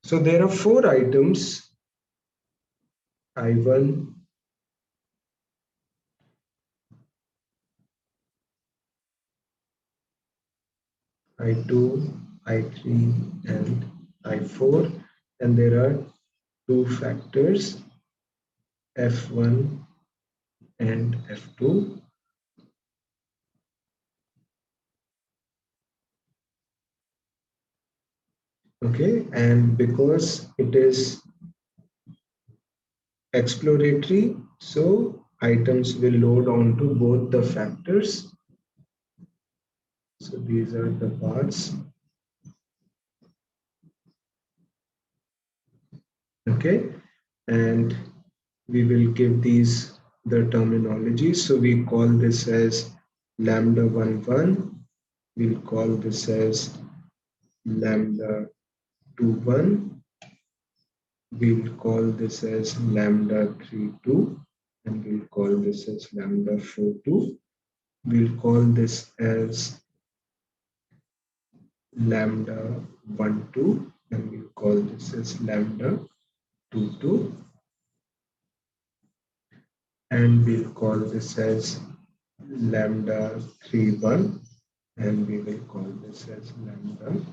So there are 4 items, I1, I2, I3, and I4, and there are 2 factors, F1 and F2. Okay, and because it is exploratory, so items will load onto both the factors. So these are the parts. Okay, and we will give these the terminology. So we call this as lambda 11. We'll call this as lambda 21. We'll call this as lambda 32, and we'll call this as lambda 42. We'll call this as lambda 12, and we'll call this as lambda 22, and we'll call this as lambda 31, and we will call this as lambda.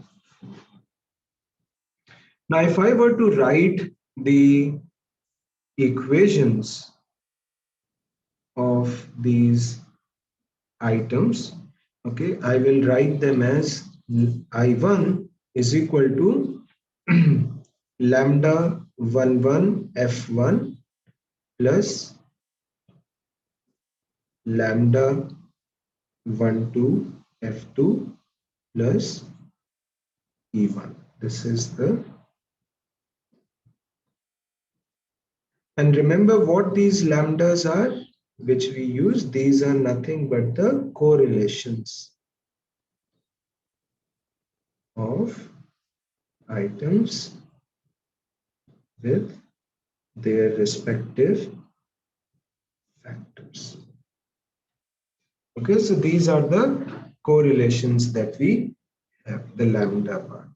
Now, if I were to write the equations of these items, okay, I will write them as I1 is equal to lambda 11 F1 plus lambda 12 F2 plus E1. This is the, and remember what these lambdas are, which we use. These are nothing but the correlations of items with their respective factors. Okay, so these are the correlations that we have, the lambda part.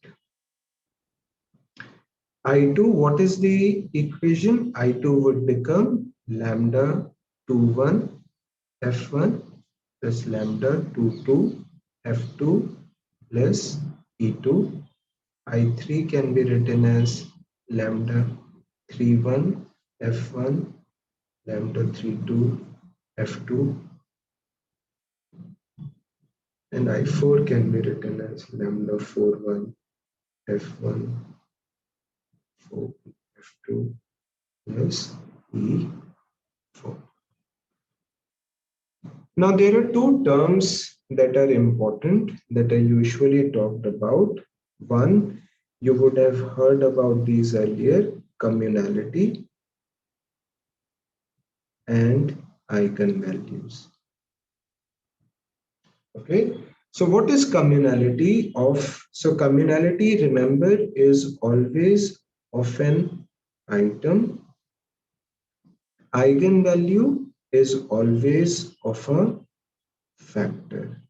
I2, what is the equation? I2 would become lambda 21 F1 plus lambda 22 F2 plus E2. I3 can be written as lambda 31 F1 lambda 32 F2, and I4 can be written as lambda 41 F1 4 F2 plus E4. Now there are 2 terms that are important that are usually talked about. One, you would have heard about these earlier, communality and eigenvalues. Okay, so what is communality of? So communality, remember, is always of an item. Eigenvalue is always of a factor.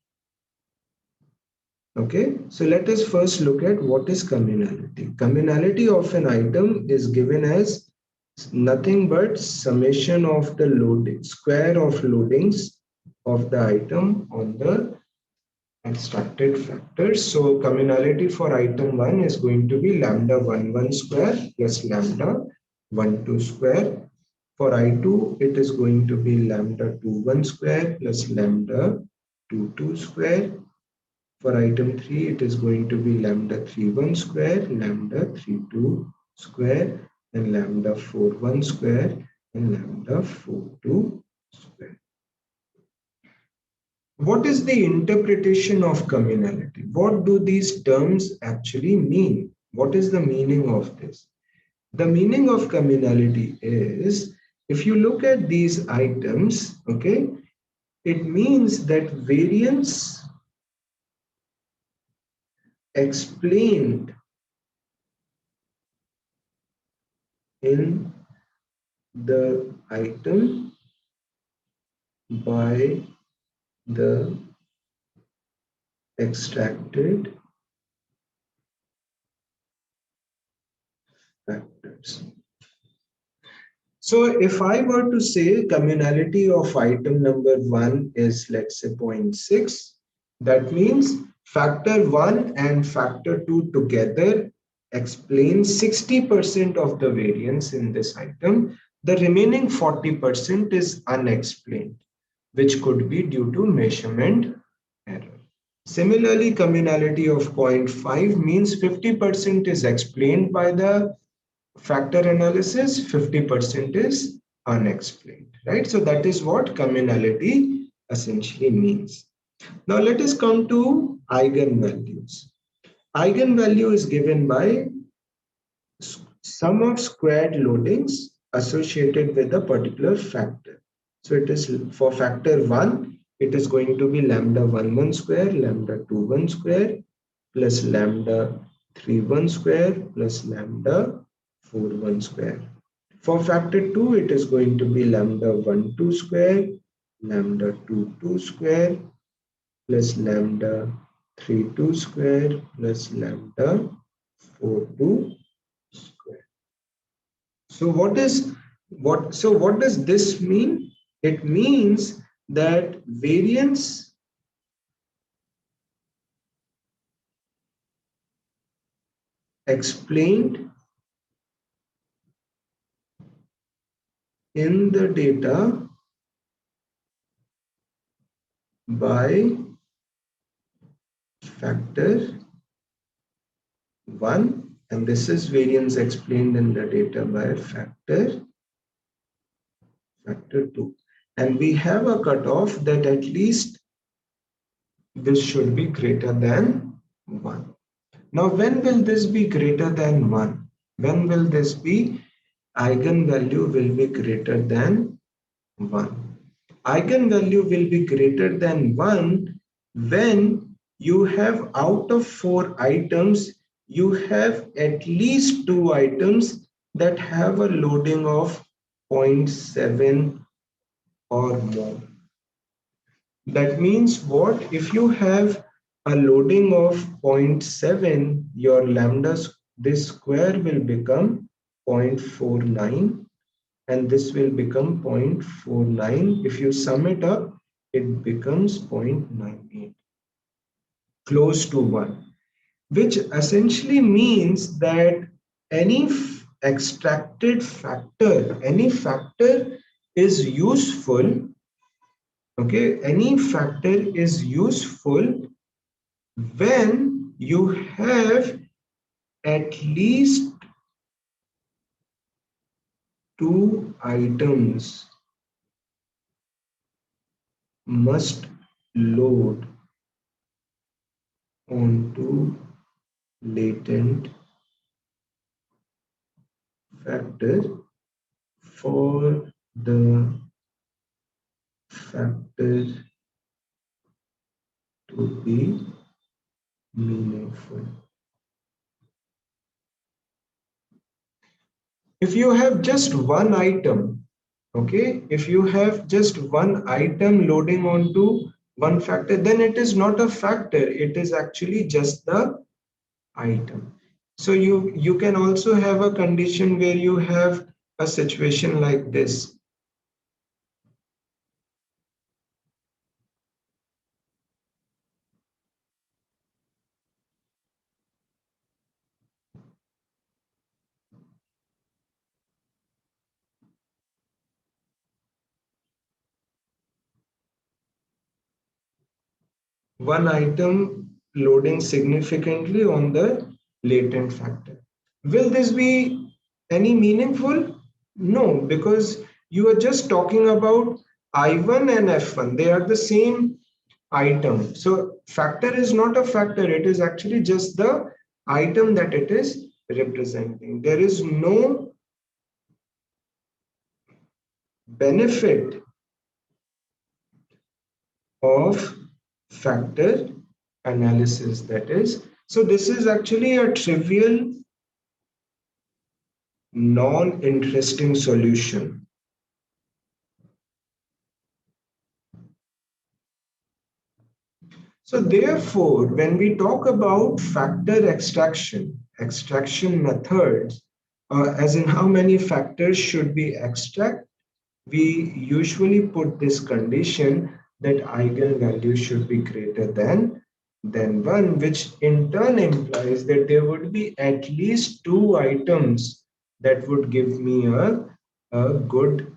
Okay, so let us first look at what is communality. Communality of an item is given as nothing but summation of the loading, square of loadings of the item on the extracted factors. So communality for item 1 is going to be lambda 11 square plus lambda 12 square. For I2, it is going to be lambda 21 square plus lambda 22 square. For item 3, it is going to be lambda 31 square, lambda 32 square, and lambda 41 square, and lambda 42 square. What is the interpretation of communality? What do these terms actually mean? What is the meaning of this? The meaning of communality is, if you look at these items, okay, it means that variance explained in the item by the extracted factors. So if I were to say communality of item number 1 is, let's say, 0.6, that means factor 1 and factor 2 together explain 60% of the variance in this item. The remaining 40% is unexplained, which could be due to measurement error. Similarly, communality of 0.5 means 50% is explained by the factor analysis, 50% is unexplained, right? So that is what communality essentially means. Now let us come to eigenvalues. Eigenvalue is given by sum of squared loadings associated with a particular factor. So it is for factor 1, it is going to be lambda 1 square, lambda 2 square, plus lambda 3 square, plus lambda 4 square. For factor 2, it is going to be lambda 1 square, lambda 2 square, plus lambda 3 square, plus lambda 4 square. So what does this mean? It means that variance explained in the data by factor 1, and this is variance explained in the data by factor 2, and we have a cutoff that at least this should be greater than 1. Now when will this be greater than 1? When will this be eigenvalue will be greater than 1? Eigenvalue will be greater than 1 when you have, out of 4 items, you have at least 2 items that have a loading of 0.7 or more. That means what? If you have a loading of 0.7, your lambda, this square will become 0.49 and this will become 0.49. If you sum it up, it becomes 0.98, close to 1, which essentially means that any extracted factor, any factor is useful. Okay, any factor is useful when you have at least 2 items must load onto latent factor for the factor to be meaningful. If you have just one item, okay, if you have just one item loading onto one factor, then it is not a factor, it is actually just the item. So you can also have a condition where you have a situation like this. One item loading significantly on the latent factor. Will this be any meaningful? No, because you are just talking about I1 and F1. They are the same item. So factor is not a factor. It is actually just the item that it is representing. There is no benefit of factor analysis, that is. So this is actually a trivial, non-interesting solution. So therefore, when we talk about factor extraction methods, as in how many factors should we extract, we usually put this condition that eigenvalue should be greater than 1, which in turn implies that there would be at least 2 items that would give me a good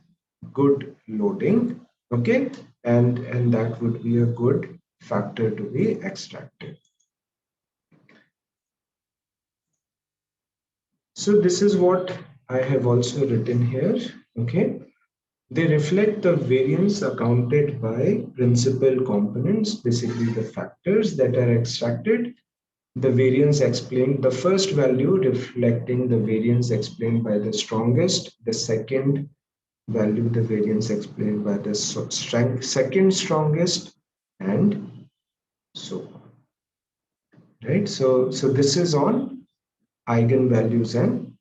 loading, okay, and that would be a good factor to be extracted. So this is what I have also written here, okay. They reflect the variance accounted by principal components, basically the factors that are extracted. The variance explained, the first value reflecting the variance explained by the strongest, the second value, the variance explained by the second strongest, and so on. Right? So this is on eigenvalues and